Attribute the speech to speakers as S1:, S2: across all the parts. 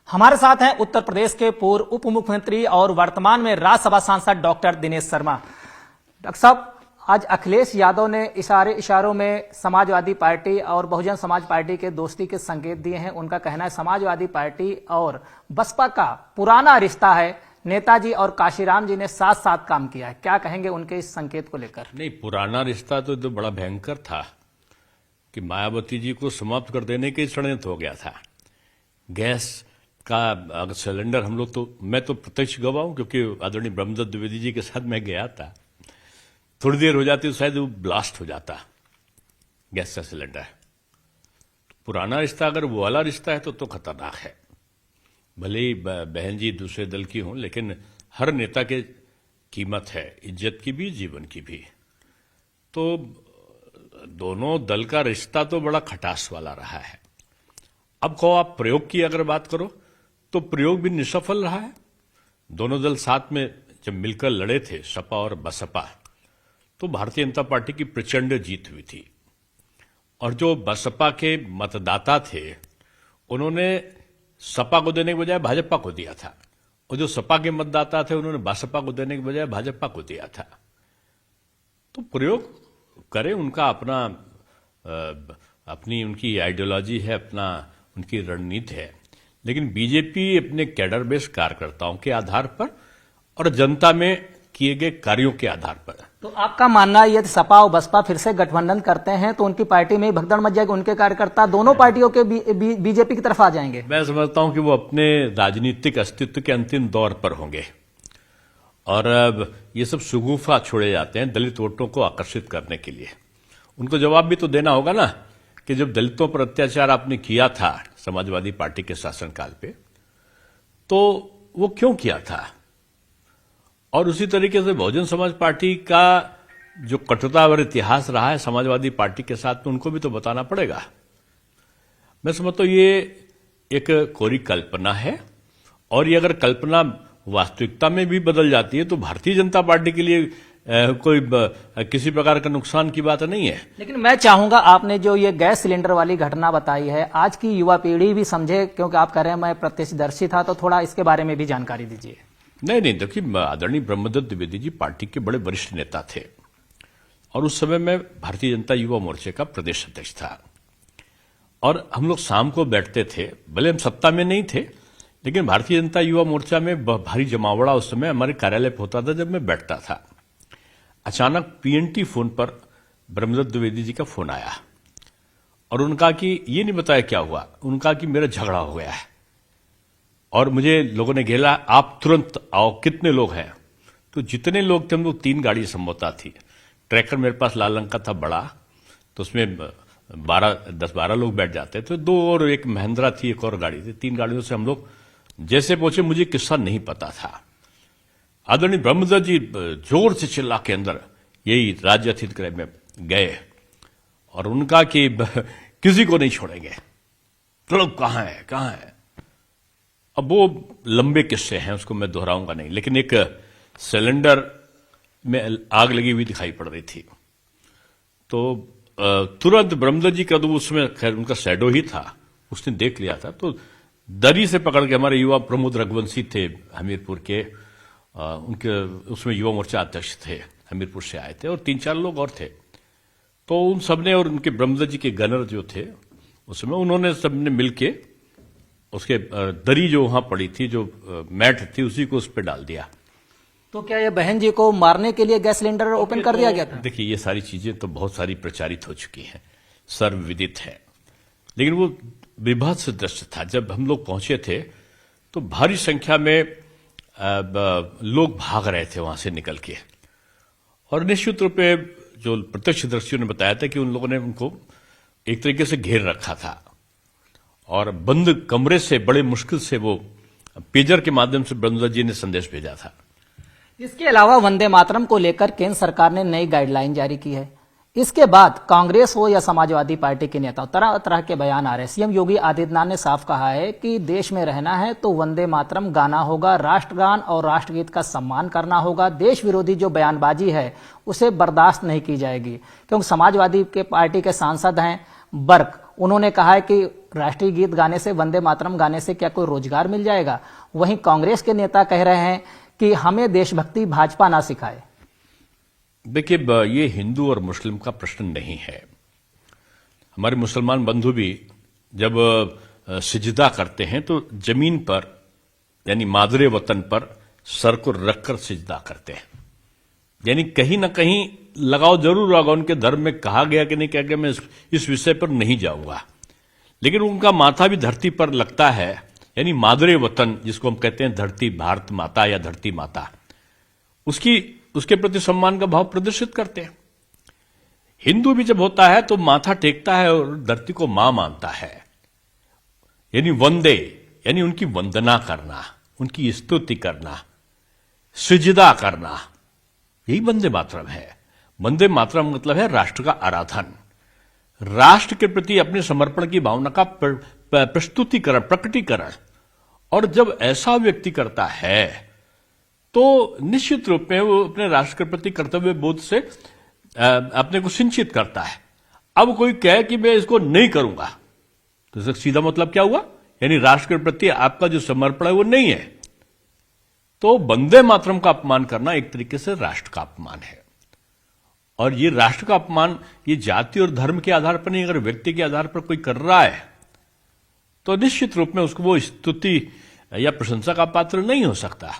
S1: हमारे साथ हैं उत्तर प्रदेश के पूर्व उप मुख्यमंत्री और वर्तमान में राज्यसभा सांसद डॉक्टर दिनेश शर्मा। डॉक्टर साहब, आज अखिलेश यादव ने इशारों में समाजवादी पार्टी और बहुजन समाज पार्टी के दोस्ती के संकेत दिए हैं। उनका कहना है समाजवादी पार्टी और बसपा का पुराना रिश्ता है, नेताजी और काशीराम जी ने साथ साथ काम किया है। क्या कहेंगे उनके इस संकेत को लेकर?
S2: नहीं, पुराना रिश्ता तो बड़ा भयंकर था कि मायावती जी को समाप्त कर देने के षड्यंत्र हो गया था। गैस का सिलेंडर हम लोग मैं तो प्रत्यक्ष गवाह हूं, क्योंकि आदरणीय ब्रह्मदत्त द्विवेदी जी के साथ मैं गया था। थोड़ी देर हो जाती तो शायद वो ब्लास्ट हो जाता गैस का सिलेंडर। पुराना रिश्ता अगर वो वाला रिश्ता है तो खतरनाक है। भले ही बहन जी दूसरे दल की हों, लेकिन हर नेता के कीमत है, इज्जत की भी, जीवन की भी। तो दोनों दल का रिश्ता तो बड़ा खटास वाला रहा है। अब कहो आप प्रयोग की अगर बात करो तो प्रयोग भी निसफल रहा है। दोनों दल साथ में जब मिलकर लड़े थे, सपा और बसपा, तो भारतीय जनता पार्टी की प्रचंड जीत हुई थी। और जो बसपा के मतदाता थे उन्होंने सपा को देने के बजाय भाजपा को दिया था, और जो सपा के मतदाता थे उन्होंने बसपा को देने के बजाय भाजपा को दिया था। तो प्रयोग करें, उनका अपनी उनकी आइडियोलॉजी है, अपना उनकी रणनीति है। लेकिन बीजेपी अपने कैडर बेस्ड कार्यकर्ताओं के आधार पर और जनता में किए गए कार्यों के आधार पर।
S1: तो आपका मानना है यदि सपा और बसपा फिर से गठबंधन करते हैं तो उनकी पार्टी में भगदड़ मच जाएगी, उनके कार्यकर्ता दोनों पार्टियों के बीजेपी की तरफ आ जाएंगे?
S2: मैं समझता हूं कि वो अपने राजनीतिक अस्तित्व के अंतिम दौर पर होंगे, और अब ये सब शगुफा छोड़े जाते हैं दलित वोटों को आकर्षित करने के लिए। उनको जवाब भी तो देना होगा ना कि जब दलितों पर अत्याचार आपने किया था समाजवादी पार्टी के शासनकाल पे, तो वो क्यों किया था। और उसी तरीके से बहुजन समाज पार्टी का जो कटुता और इतिहास रहा है समाजवादी पार्टी के साथ, तो उनको भी तो बताना पड़ेगा। मैं समझता हूं ये एक कोरी कल्पना है, और ये अगर कल्पना वास्तविकता में भी बदल जाती है तो भारतीय जनता पार्टी के लिए कोई किसी प्रकार का नुकसान की बात नहीं है।
S1: लेकिन मैं चाहूंगा, आपने जो ये गैस सिलेंडर वाली घटना बताई है, आज की युवा पीढ़ी भी समझे, क्योंकि आप कह रहे हैं मैं प्रत्यक्षदर्शी था, तो थोड़ा इसके बारे में भी जानकारी दीजिए।
S2: नहीं, देखिए, आदरणीय ब्रह्मदत्त द्विवेदी जी पार्टी के बड़े वरिष्ठ नेता थे, और उस समय मैं भारतीय जनता युवा मोर्चे का प्रदेश अध्यक्ष था। और हम लोग शाम को बैठते थे, भले हम सत्ता में नहीं थे, लेकिन भारतीय जनता युवा मोर्चा में भारी जमावड़ा उस समय हमारे कार्यालय पर होता था जब मैं बैठता था। अचानक पीएनटी फोन पर ब्रह्मदत्त द्विवेदी जी का फोन आया, और उनका कि ये नहीं बताया क्या हुआ, उनका कि मेरा झगड़ा हो गया है और मुझे लोगों ने घेरा, आप तुरंत आओ। कितने लोग हैं? तो जितने लोग थे हम लोग, 3 गाड़ी संभवता थी। ट्रैकर मेरे पास लाल रंग का था बड़ा, तो उसमें 10-12 लोग बैठ जाते थे। 2 और एक महिंद्रा थी, एक और गाड़ी थी। 3 गाड़ियों से हम लोग जैसे पहुंचे, मुझे किस्सा नहीं पता था। आदरणीय ब्रह्मदत्त जी जोर से चिल्ला के अंदर यही राज्य अतिथि गृह में गए, और उनका कि किसी को नहीं छोड़ेंगे, तो लोग कहां है। अब वो लंबे किस्से हैं, उसको मैं दोहराऊंगा नहीं, लेकिन एक सिलेंडर में आग लगी हुई दिखाई पड़ रही थी। तो तुरंत ब्रह्मदत्त जी का, तो उसमें खैर उनका शैडो ही था, उसने देख लिया था, तो दरी से पकड़ के, हमारे युवा प्रमोद रघुवंशी थे हमीरपुर के, उनके उसमें युवा मोर्चा अध्यक्ष थे, हमीरपुर से आए थे, और 3-4 लोग और थे। तो उन सबने, और उनके ब्रह्मदत्त जी के गनर जो थे उसमें, उन्होंने सबने मिलके उसके दरी जो वहां पड़ी थी, जो मैट थी, उसी को उस पर डाल दिया।
S1: तो क्या ये बहन जी को मारने के लिए गैस सिलेंडर ओपन कर दिया गया था?
S2: देखिए, ये सारी चीजें तो बहुत सारी प्रचारित हो चुकी हैं, सर्वविदित है, लेकिन वो विभत्स दृश्य था। जब हम लोग पहुंचे थे तो भारी संख्या में लोग भाग रहे थे वहां से निकल के, और निश्चित रूप पे जो प्रत्यक्षदर्शियों ने बताया था कि उन लोगों ने उनको एक तरीके से घेर रखा था, और बंद कमरे से बड़े मुश्किल से वो पेजर के माध्यम से ब्रह्मदत्त जी ने संदेश भेजा था।
S1: इसके अलावा वंदे मातरम को लेकर केंद्र सरकार ने नई गाइडलाइन जारी की है। इसके बाद कांग्रेस हो या समाजवादी पार्टी के नेता, तरह तरह के बयान आ रहे हैं। सीएम योगी आदित्यनाथ ने साफ कहा है कि देश में रहना है तो वंदे मातरम गाना होगा, राष्ट्रगान और राष्ट्रगीत का सम्मान करना होगा। देश विरोधी जो बयानबाजी है उसे बर्दाश्त नहीं की जाएगी। क्योंकि समाजवादी के पार्टी के सांसद हैं बर्क, उन्होंने कहा है कि राष्ट्रीय गीत गाने से, वंदे मातरम गाने से क्या कोई रोजगार मिल जाएगा? वहीं कांग्रेस के नेता कह रहे हैं कि हमें देशभक्ति भाजपा ना सिखाए।
S2: देखिए, ये हिंदू और मुस्लिम का प्रश्न नहीं है। हमारे मुसलमान बंधु भी जब सिजदा करते हैं तो जमीन पर, यानी मादरे वतन पर सर को रखकर सिजदा करते हैं। यानी कहीं ना कहीं लगाव जरूर होगा। उनके धर्म में कहा गया कि नहीं कहा गया, मैं इस विषय पर नहीं जाऊंगा, लेकिन उनका माथा भी धरती पर लगता है। यानी मादरे वतन, जिसको हम कहते हैं धरती भारत माता या धरती माता, उसके प्रति सम्मान का भाव प्रदर्शित करते हैं। हिंदू भी जब होता है तो माथा टेकता है और धरती को मां मानता है। यानी वंदे, यानी उनकी वंदना करना, उनकी स्तुति करना, सिजदा करना, यही वंदे मातरम है। वंदे मातरम मतलब है राष्ट्र का आराधन, राष्ट्र के प्रति अपने समर्पण की भावना का प्रस्तुतिकरण, प्रकटीकरण। और जब ऐसा व्यक्ति करता है तो निश्चित रूप में वो अपने राष्ट्र के प्रति कर्तव्य बोध से अपने को सिंचित करता है। अब कोई कहे कि मैं इसको नहीं करूंगा, तो इसका सीधा मतलब क्या हुआ? यानी राष्ट्र के प्रति आपका जो समर्पण है वो नहीं है। तो वंदे मातरम का अपमान करना एक तरीके से राष्ट्र का अपमान है। और ये राष्ट्र का अपमान ये जाति और धर्म के आधार पर नहीं, अगर व्यक्ति के आधार पर कोई कर रहा है तो निश्चित रूप में उसको वो स्तुति या प्रशंसा का पात्र नहीं हो सकता।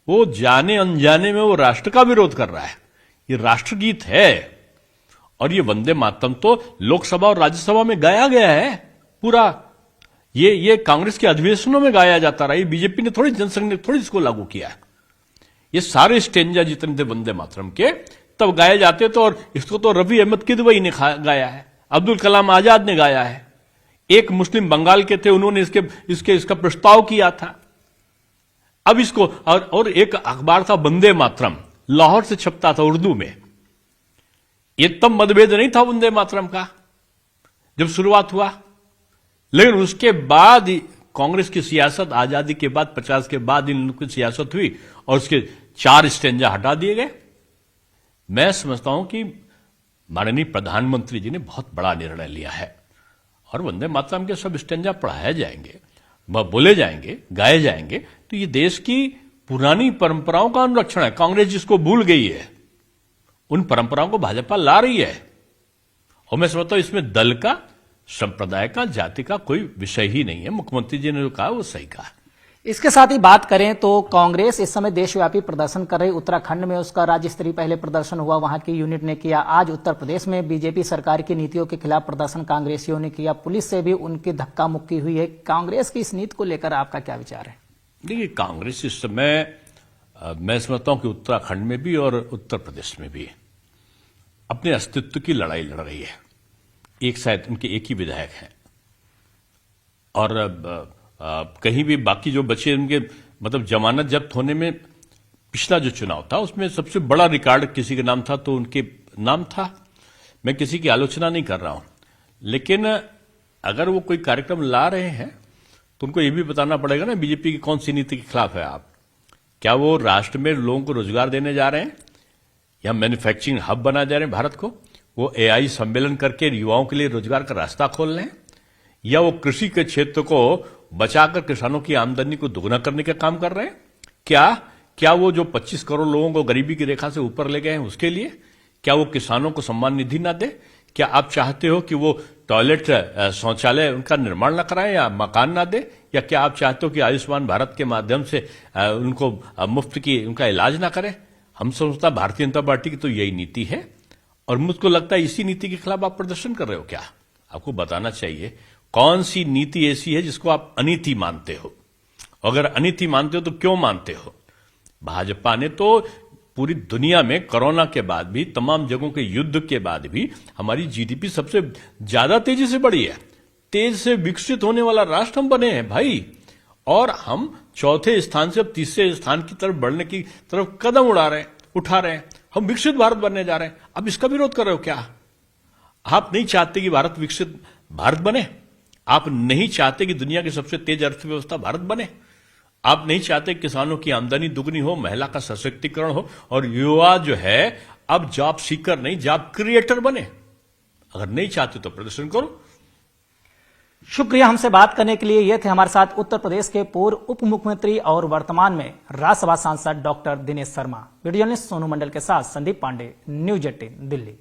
S2: वो जाने अनजाने में वो राष्ट्र का विरोध कर रहा है। ये राष्ट्रगीत है और ये वंदे मातरम तो लोकसभा और राज्यसभा में गाया गया है पूरा। ये कांग्रेस के अधिवेशनों में गाया जाता रहा। ये बीजेपी ने थोड़ी, जनसंघ ने थोड़ी इसको लागू किया है। ये सारे स्टेंजा जितने थे वंदे मातरम के तब गाए जाते थे। और इसको तो रफी अहमद किदवई ने गाया है, अब्दुल कलाम आजाद ने गाया है, एक मुस्लिम बंगाल के थे, उन्होंने इसका प्रस्ताव किया था। अब इसको और एक अखबार था वंदे मातरम, लाहौर से छपता था उर्दू में। ये तब मतभेद नहीं था वंदे मातरम का जब शुरुआत हुआ, लेकिन उसके बाद कांग्रेस की सियासत, आजादी के बाद 50 के बाद इन लोगों की सियासत हुई और उसके 4 स्टेंजा हटा दिए गए। मैं समझता हूं कि माननीय प्रधानमंत्री जी ने बहुत बड़ा निर्णय लिया है और वंदे मातरम के सब स्टेंजा पढ़ाए जाएंगे, बोले जाएंगे, गाए जाएंगे। तो ये देश की पुरानी परंपराओं का अनुरक्षण है। कांग्रेस जिसको भूल गई है उन परंपराओं को भाजपा ला रही है। और मैं समझता हूं इसमें दल का, संप्रदाय का, जाति का कोई विषय ही नहीं है। मुख्यमंत्री जी ने जो कहा वो सही कहा।
S1: इसके साथ ही बात करें तो कांग्रेस इस समय देशव्यापी प्रदर्शन कर रही। उत्तराखंड में उसका राज्य स्तरीय पहले प्रदर्शन हुआ, वहां की यूनिट ने किया। आज उत्तर प्रदेश में बीजेपी सरकार की नीतियों के खिलाफ प्रदर्शन कांग्रेसियों ने किया। पुलिस से भी उनकी धक्का मुक्की हुई है। कांग्रेस की इस नीति को लेकर आपका क्या विचार है?
S2: देखिए, कांग्रेस इस समय मैं समझता हूं कि उत्तराखंड में भी और उत्तर प्रदेश में भी अपने अस्तित्व की लड़ाई लड़ रही है। एक शायद उनके एक ही विधायक हैं और कहीं भी बाकी जो बचे उनके, मतलब जमानत जब्त होने में पिछला जो चुनाव था उसमें सबसे बड़ा रिकॉर्ड किसी के नाम था तो उनके नाम था। मैं किसी की आलोचना नहीं कर रहा हूं, लेकिन अगर वो कोई कार्यक्रम ला रहे हैं तो उनको ये भी बताना पड़ेगा ना बीजेपी की कौन सी नीति के खिलाफ है आप। क्या वो राष्ट्र में लोगों को रोजगार देने जा रहे हैं या मैन्युफैक्चरिंग हब बना जा रहे हैं भारत को? वो एआई सम्मेलन करके युवाओं के लिए रोजगार का रास्ता खोल रहे हैं या वो कृषि के क्षेत्र को बचाकर किसानों की आमदनी को दोगुना करने का काम कर रहे हैं? क्या वो जो 25 करोड़ लोगों को गरीबी की रेखा से ऊपर ले गए हैं उसके लिए? क्या वो किसानों को सम्मान निधि ना दे? क्या आप चाहते हो कि वो टॉयलेट, शौचालय उनका निर्माण ना कराएं या मकान ना दे? या क्या आप चाहते हो कि आयुष्मान भारत के माध्यम से उनको मुफ्त की उनका इलाज ना करें? हम समझता भारतीय जनता पार्टी की तो यही नीति है और मुझको लगता है इसी नीति के खिलाफ आप प्रदर्शन कर रहे हो। क्या आपको बताना चाहिए कौन सी नीति ऐसी है जिसको आप अनीति मानते हो? अगर अनीति मानते हो तो क्यों मानते हो? भाजपा ने तो पूरी दुनिया में कोरोना के बाद भी, तमाम जगहों के युद्ध के बाद भी हमारी जीडीपी सबसे ज्यादा तेजी से बढ़ी है। तेज से विकसित होने वाला राष्ट्र हम बने हैं भाई, और हम चौथे स्थान से अब तीसरे स्थान की तरफ बढ़ने की तरफ कदम उठा रहे हैं। हम विकसित भारत बनने जा रहे हैं। अब इसका विरोध कर रहे हो क्या? आप नहीं चाहते कि भारत विकसित भारत बने? आप नहीं चाहते कि दुनिया की सबसे तेज अर्थव्यवस्था भारत बने? आप नहीं चाहते किसानों की आमदनी दुगनी हो, महिला का सशक्तिकरण हो और युवा जो है अब जॉब सीकर नहीं जॉब क्रिएटर बने? अगर नहीं चाहते तो प्रदर्शन करो।
S1: शुक्रिया हमसे बात करने के लिए। ये थे हमारे साथ उत्तर प्रदेश के पूर्व उप मुख्यमंत्री और वर्तमान में राज्यसभा सांसद doctor Dinesh Sharma. Video journalist Sonu Mandal के साथ संदीप पांडे, न्यूज 18 दिल्ली।